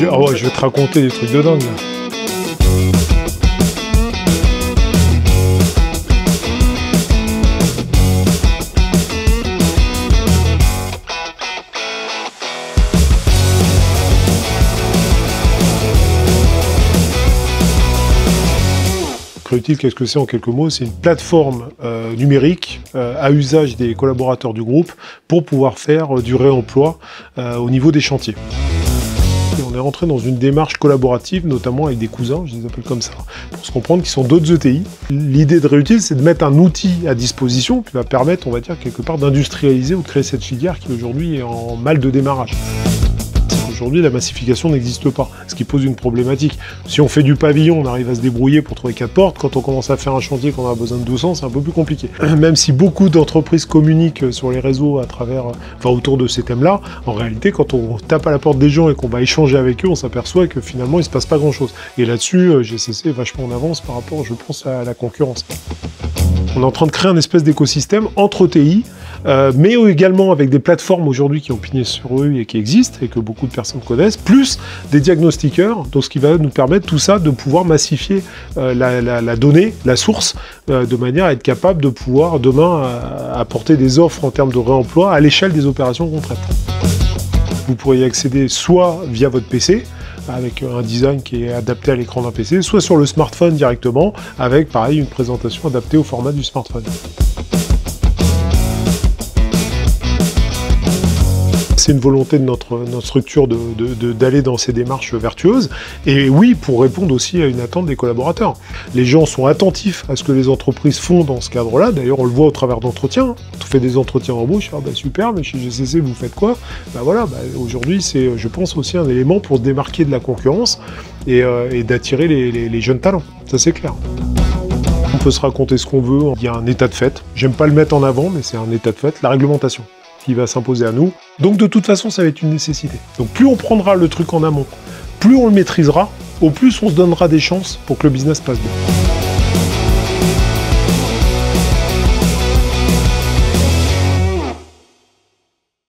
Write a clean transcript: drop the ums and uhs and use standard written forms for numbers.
Ah ouais, je vais te raconter des trucs de dingue là. Utile, qu'est-ce que c'est en quelques mots? C'est une plateforme numérique à usage des collaborateurs du groupe pour pouvoir faire du réemploi au niveau des chantiers. Et on est rentré dans une démarche collaborative, notamment avec des cousins, je les appelle comme ça, pour se comprendre qu'ils sont d'autres ETI. L'idée de Réutile, c'est de mettre un outil à disposition qui va permettre, on va dire, quelque part d'industrialiser ou de créer cette filière qui aujourd'hui est en mal de démarrage. Aujourd'hui, la massification n'existe pas, ce qui pose une problématique. Si on fait du pavillon, on arrive à se débrouiller pour trouver 4 portes. Quand on commence à faire un chantier qu'on a besoin de 200, c'est un peu plus compliqué. Même si beaucoup d'entreprises communiquent sur les réseaux à travers, autour de ces thèmes-là, en réalité, quand on tape à la porte des gens et qu'on va échanger avec eux, on s'aperçoit que finalement, il ne se passe pas grand-chose. Et là-dessus, GCC est vachement en avance par rapport, je pense, à la concurrence. On est en train de créer un espèce d'écosystème entre TI, mais également avec des plateformes aujourd'hui qui ont pigné sur eux et qui existent et que beaucoup de personnes connaissent, plus des diagnostiqueurs, donc ce qui va nous permettre tout ça de pouvoir massifier la donnée, la source, de manière à être capable de pouvoir demain apporter des offres en termes de réemploi à l'échelle des opérations qu'on traite. Vous pourriez y accéder soit via votre PC, avec un design qui est adapté à l'écran d'un PC, soit sur le smartphone directement, avec pareil une présentation adaptée au format du smartphone. C'est une volonté de notre structure d'aller dans ces démarches vertueuses. Et oui, pour répondre aussi à une attente des collaborateurs. Les gens sont attentifs à ce que les entreprises font dans ce cadre-là. D'ailleurs, on le voit au travers d'entretiens. On fait des entretiens embauche. Ah bah super, mais chez GCC, vous faites quoi? Bah voilà, aujourd'hui, c'est, je pense, aussi un élément pour se démarquer de la concurrence et d'attirer les jeunes talents. Ça, c'est clair. On peut se raconter ce qu'on veut. Il y a un état de fait. J'aime pas le mettre en avant, mais c'est un état de fait. La réglementation qui va s'imposer à nous. Donc de toute façon, ça va être une nécessité. Donc plus on prendra le truc en amont, plus on le maîtrisera, au plus on se donnera des chances pour que le business passe bien.